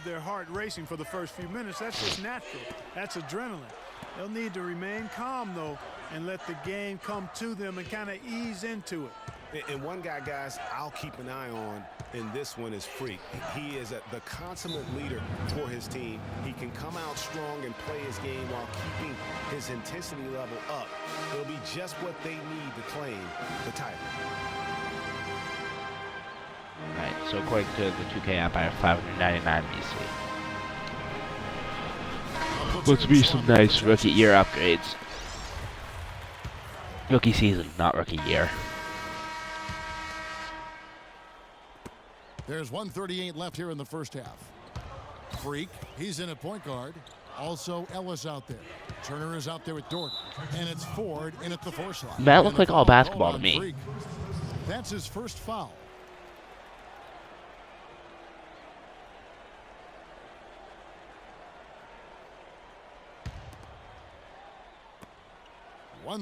have their heart racing for the first few minutes. That's just natural. That's adrenaline. They'll need to remain calm, though, and let the game come to them and kind of ease into it. And one guy, guys, I'll keep an eye on in this one is Freak. He is the consummate leader for his team. He can come out strong and play his game while keeping his intensity level up. It'll be just what they need to claim the title. All right, so according to the 2K app, I have 599 BC. Let's be some nice rookie year upgrades. Rookie season, not rookie year. There's 1:38 left here in the first half. Freak, he's in at point guard. Also Ellis out there. Turner is out there with Dort. And it's Ford in at the 4 slot. That looked like all basketball to me. Freak. That's his first foul.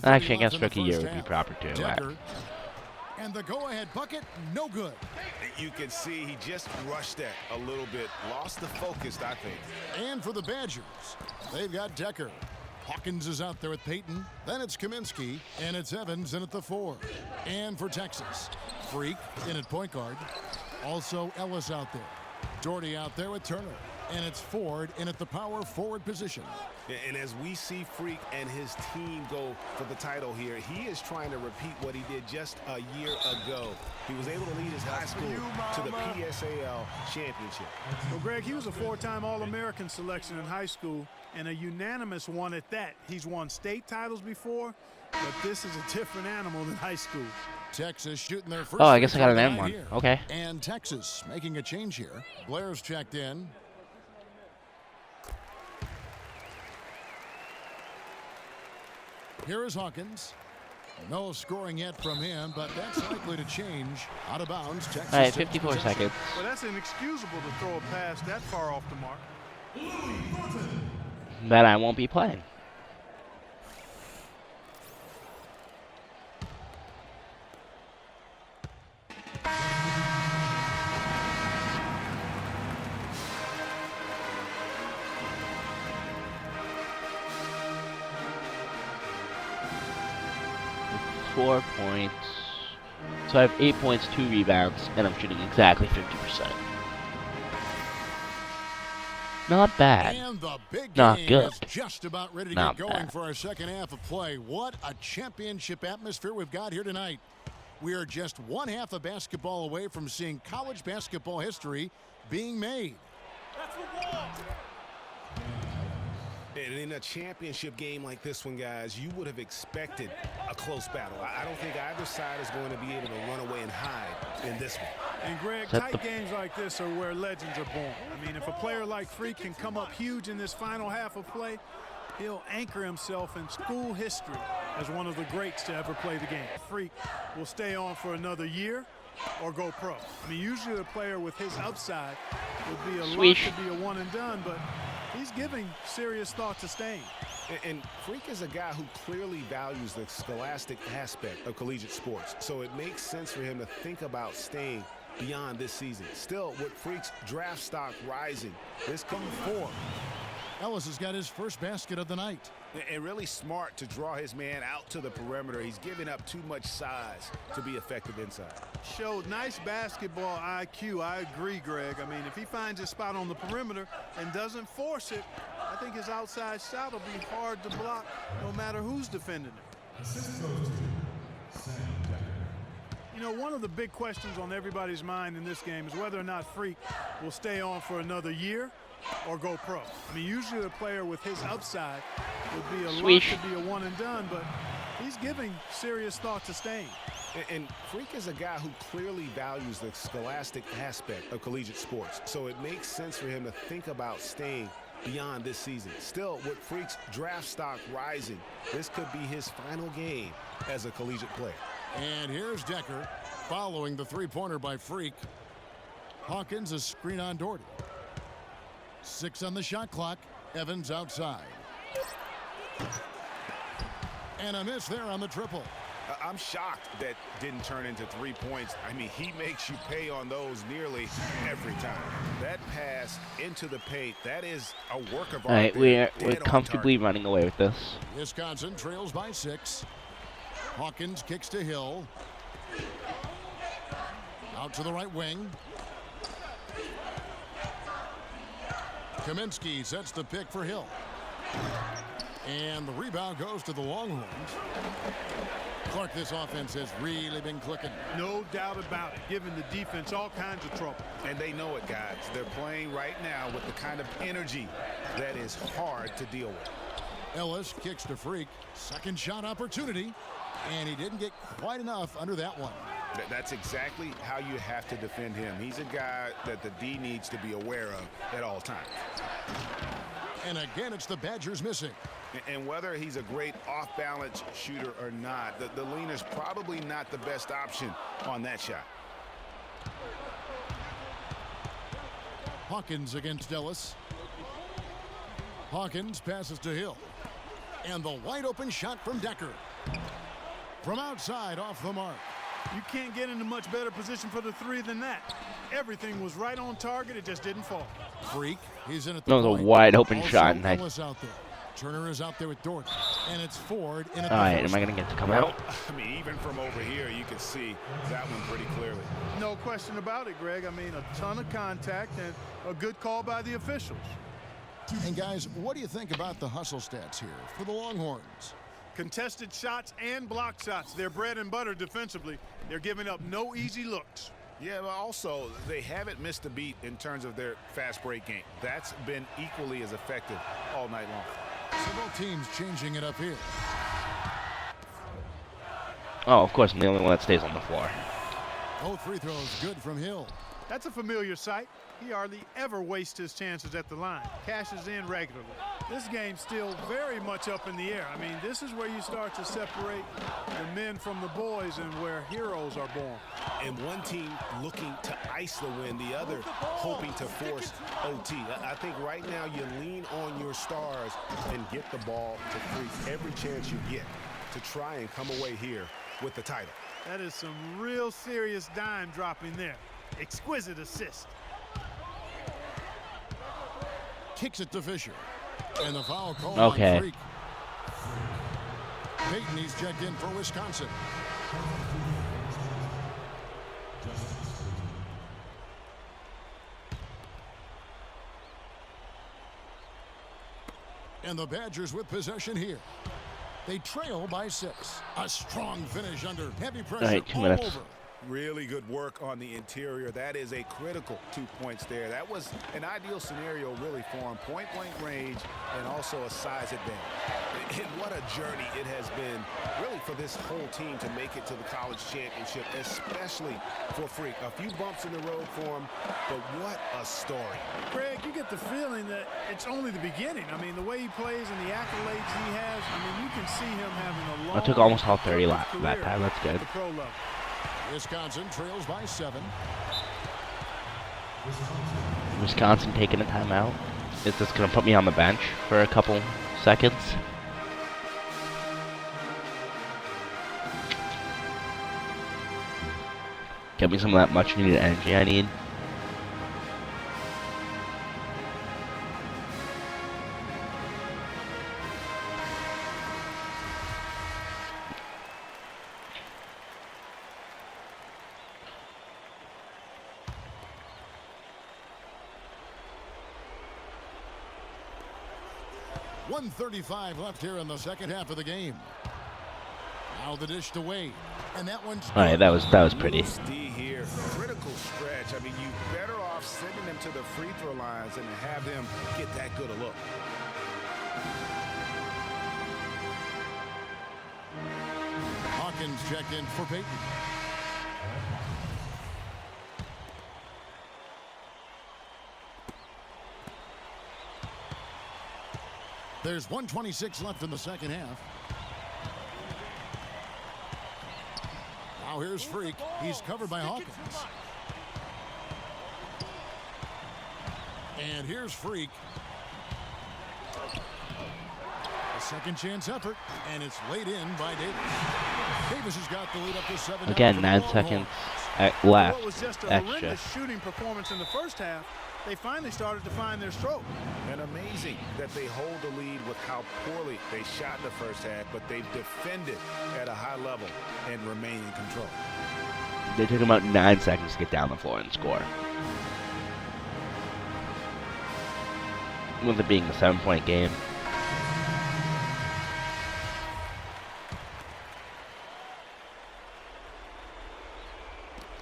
Actually, I guess rookie year would be proper too. Decker, and the go-ahead bucket, no good. You can see he just rushed that a little bit. Lost the focus, I think. And for the Badgers, they've got Decker. Hawkins is out there with Payton. Then it's Kaminsky, and it's Evans in at the 4. And for Texas, Freak in at point guard. Also Ellis out there. Doherty out there with Turner. And it's Ford in at the power forward position. And as we see Freak and his team go for the title here, he is trying to repeat what he did just a year ago. He was able to lead his high school to the PSAL championship. Well, Greg, he was a 4-time All-American selection in high school and a unanimous one at that. He's won state titles before, but this is a different animal than high school. Texas shooting their first. Oh, I guess I got an M one. Here. Okay. And Texas making a change here. Blair's checked in. Here is Hawkins. No scoring yet from him, but that's likely to change. Out of bounds. Texas. All right, 54 seconds. Well, that's inexcusable to throw a pass that far off the mark. That I won't be playing. With 4 points. So I have 8 points, 2 rebounds, and I'm shooting exactly 50%. Not bad. And the big Not game good. is just about ready to Not get going bad. for our second half of play. What a championship atmosphere we've got here tonight. We are just one half of basketball away from seeing college basketball history being made. And in a championship game like this one, guys, you would have expected a close battle. I don't think either side is going to be able to run away and hide in this one. And Greg, tight games like this are where legends are born. I mean, if a player like Freak can come up huge in this final half of play, he'll anchor himself in school history as one of the greats to ever play the game. Freak will stay on for another year or go pro. I mean, usually a player with his upside would be a lot to be a one and done, but he's giving serious thought to staying. And Freak is a guy who clearly values the scholastic aspect of collegiate sports, so it makes sense for him to think about staying beyond this season. Still, with Freak's draft stock rising, this could be 4. Ellis has got his first basket of the night. And really smart to draw his man out to the perimeter. He's giving up too much size to be effective inside. Showed nice basketball IQ. I agree, Greg. I mean, if he finds his spot on the perimeter and doesn't force it, I think his outside shot will be hard to block no matter who's defending it. You know, one of the big questions on everybody's mind in this game is whether or not Freak will stay on for another year or go pro. I mean, usually a player with his upside would be a lot to be a one and done, but he's giving serious thought to staying. And Freak is a guy who clearly values the scholastic aspect of collegiate sports, so it makes sense for him to think about staying beyond this season. Still, with Freak's draft stock rising, this could be his final game as a collegiate player. And here's Decker following the three-pointer by Freak. Hawkins a screen on Doherty. 6 on the shot clock. Evans outside. And a miss there on the triple. I'm shocked that didn't turn into 3 points. I mean, he makes you pay on those nearly every time. That pass into the paint, that is a work of art. All right, we're comfortably running away with this. Wisconsin trails by 6. Hawkins kicks to Hill. Out to the right wing. Kaminsky sets the pick for Hill. And the rebound goes to the Longhorns. Clark, this offense has really been clicking. No doubt about it, giving the defense all kinds of trouble. And they know it, guys. They're playing right now with the kind of energy that is hard to deal with. Ellis kicks to Freak. Second shot opportunity. And he didn't get quite enough under that one. That's exactly how you have to defend him. He's a guy that the D needs to be aware of at all times. And again, it's the Badgers missing. And whether he's a great off-balance shooter or not, the leaner's probably not the best option on that shot. Hawkins against Ellis. Hawkins passes to Hill. And the wide-open shot from Decker. From outside, off the mark. You can't get into much better position for the 3 than that. Everything was right on target. It just didn't fall. Freak, he's in at the That was point. a wide-open Also, shot. And Ellis out there. Turner is out there with Dort. And it's Ford in at all the right, first. am I going to get to come out? I mean, even from over here, you can see that one pretty clearly. No question about it, Greg. I mean, a ton of contact and a good call by the officials. And guys, what do you think about the hustle stats here for the Longhorns? Contested shots and block shots. They're bread and butter defensively. They're giving up no easy looks. Yeah, but also, they haven't missed a beat in terms of their fast break game. That's been equally as effective all night long. So both teams changing it up here. Oh, of course, I'm the only one that stays on the floor. Both free throws good from Hill. That's a familiar sight. He hardly ever wastes his chances at the line. Cashes in regularly. This game's still very much up in the air. I mean, this is where you start to separate the men from the boys and where heroes are born. And one team looking to ice the win, the other hoping to force OT. I think right now you lean on your stars and get the ball to Freak every chance you get to try and come away here with the title. That is some real serious dime dropping there. Exquisite assist. Kicks it to Fisher. And the foul call Okay. on Freak. Peyton, he's checked in for Wisconsin. And the Badgers with possession here. They trail by 6. A strong finish under heavy pressure. All right, 2 all minutes. over. Really good work on the interior. That is a critical 2 points there. That was an ideal scenario really for him. Point-blank range and also a size advantage. And what a journey it has been really for this whole team to make it to the college championship, especially for Freak. A few bumps in the road for him, but what a story. Greg, you get the feeling that it's only the beginning. I mean, the way he plays and the accolades he has, I mean, you can see him having a long I took almost all 30 laps career that time. That's good. at the pro level. Wisconsin trails by 7. Wisconsin taking a timeout. Is this going to put me on the bench for a couple seconds? Get me some of that much needed energy I need. .135 left here in the second half of the game. Now the dish to Wade. And that one's All right, that was pretty. D here, critical stretch. I mean, you better off sending them to the free throw lines than to have them get that good a look. Hawkins checked in for Peyton. There's 1:26 left in the second half. Now here's Freak. He's covered by Hawkins. And here's Freak. A Second chance effort, and it's laid in by Davis. Davis has got the lead up to 7. Again, 9 seconds left. What was just a Extra. horrendous shooting performance in the first half, they finally started to find their stroke. And amazing that they hold the lead with how poorly they shot in the first half, but they've defended at a high level and remain in control. They took about 9 seconds to get down the floor and score. With it being a 7-point game.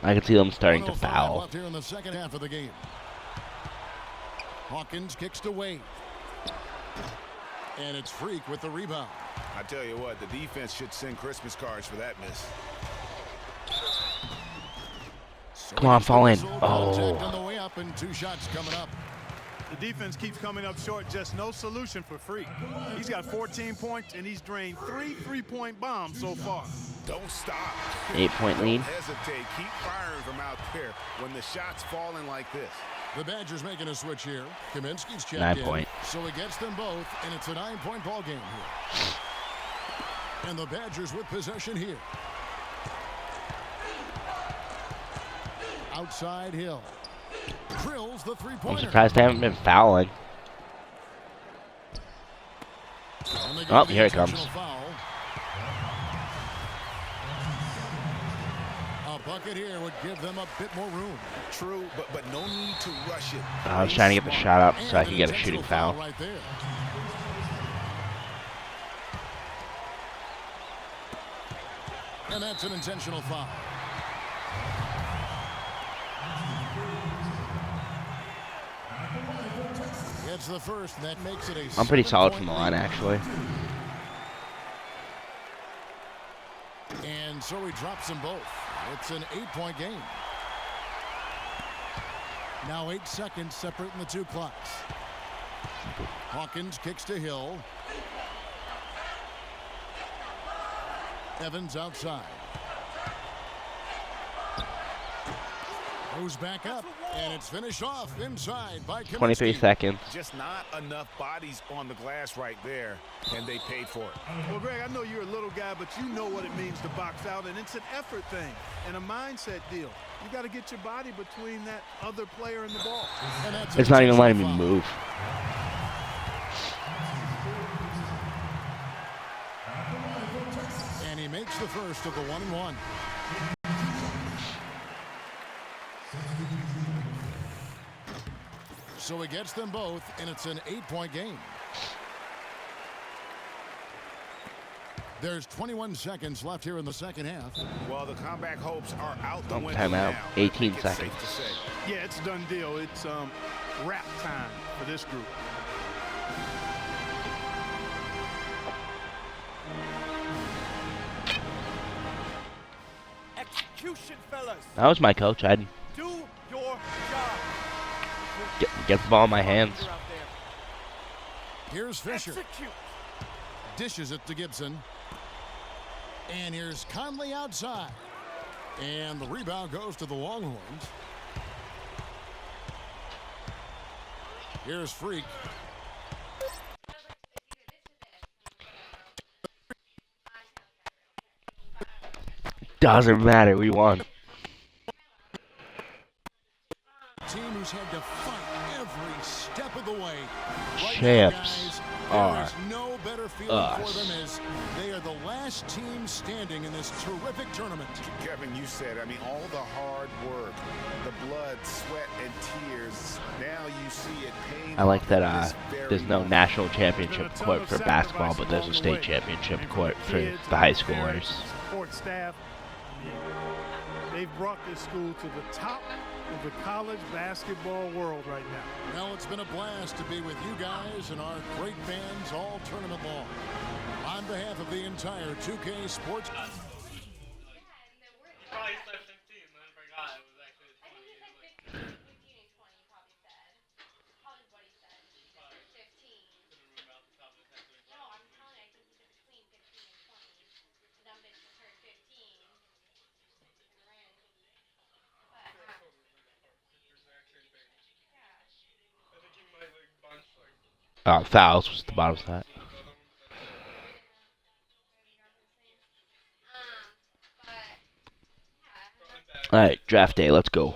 I can see them starting to foul. Left here in the second half of the game. Hawkins kicks to Wade. And it's Freak with the rebound. I tell you what, the defense should send Christmas cards for that miss. Come on, fall in. Oh. On the way up and 2 shots coming up. The defense keeps coming up short. Just no solution for Freak. He's got 14 points, and he's drained 3 3-point bombs so far. Don't stop. 8-point lead. Don't hesitate. Keep firing from out there when the shot's falling like this. The Badgers making a switch here. Kaminsky's checked 9 in. point. So he gets them both, and it's a 9-point ball game here. And the Badgers with possession here. Outside Hill. Drills the I'm three-pointer. surprised they haven't been fouling. Oh, here it comes. Foul. A bucket here would give them a bit more room. True, but no need to rush it. I was trying to get the shot up so I could get a shooting foul. Right there. And that's an intentional foul. It's the first, and that makes it a I'm pretty solid from the line, actually. And so he drops them both. It's an 8-point game. Now 8 seconds separating the 2 clocks. Hawkins kicks to Hill. Evans outside. Goes back up, and it's finished off inside by Kaminsky. 23 seconds. Just not enough bodies on the glass right there, and they paid for it. Well, Greg, I know you're a little guy, but you know what it means to box out, and it's an effort thing and a mindset deal. You got to get your body between that other player and the ball. And It's not even letting me move. And he makes the first of the 1-and-1. So he gets them both, and it's an 8-point game. There's 21 seconds left here in the second half. Well, the comeback hopes are out the window Timeout. now. 18 I think it's seconds. safe to say. Yeah, it's a done deal. It's wrap time for this group. Execution, fellas. That was my coach. I'd Do your job. get the ball in my hands. You're out there. Here's Fisher. Execute. Dishes it to Gibson. And here's Conley outside. And the rebound goes to the Longhorns. Here's Freak. Doesn't matter. We won. Team who's had to fight every step of the way. Right Champs now, are guys, there is no better feeling for us. them as they are the last team standing in this terrific tournament. Kevin, you said, I mean, all the hard work, the blood, sweat, and tears, now you see it paying I like off that at this very there's no moment. national championship court for basketball, but there's a state championship court for the high schoolers. Support staff. I mean, they've brought this school to the top of the college basketball world right now. Well, it's been a blast to be with you guys and our great fans all tournament long. On behalf of the entire 2K Sports... Probably said 15, then I forgot it was actually the 20. I think he said 15 and 20, he probably said. Probably what he said. 15. Couldn't remember off the top of his head. No, I'm telling you, I think he said between 15 and 20. The dumb bitch just heard 15. And ran. But, I think he might like bunch like Fouls was the bottom of that. Alright, draft day, let's go.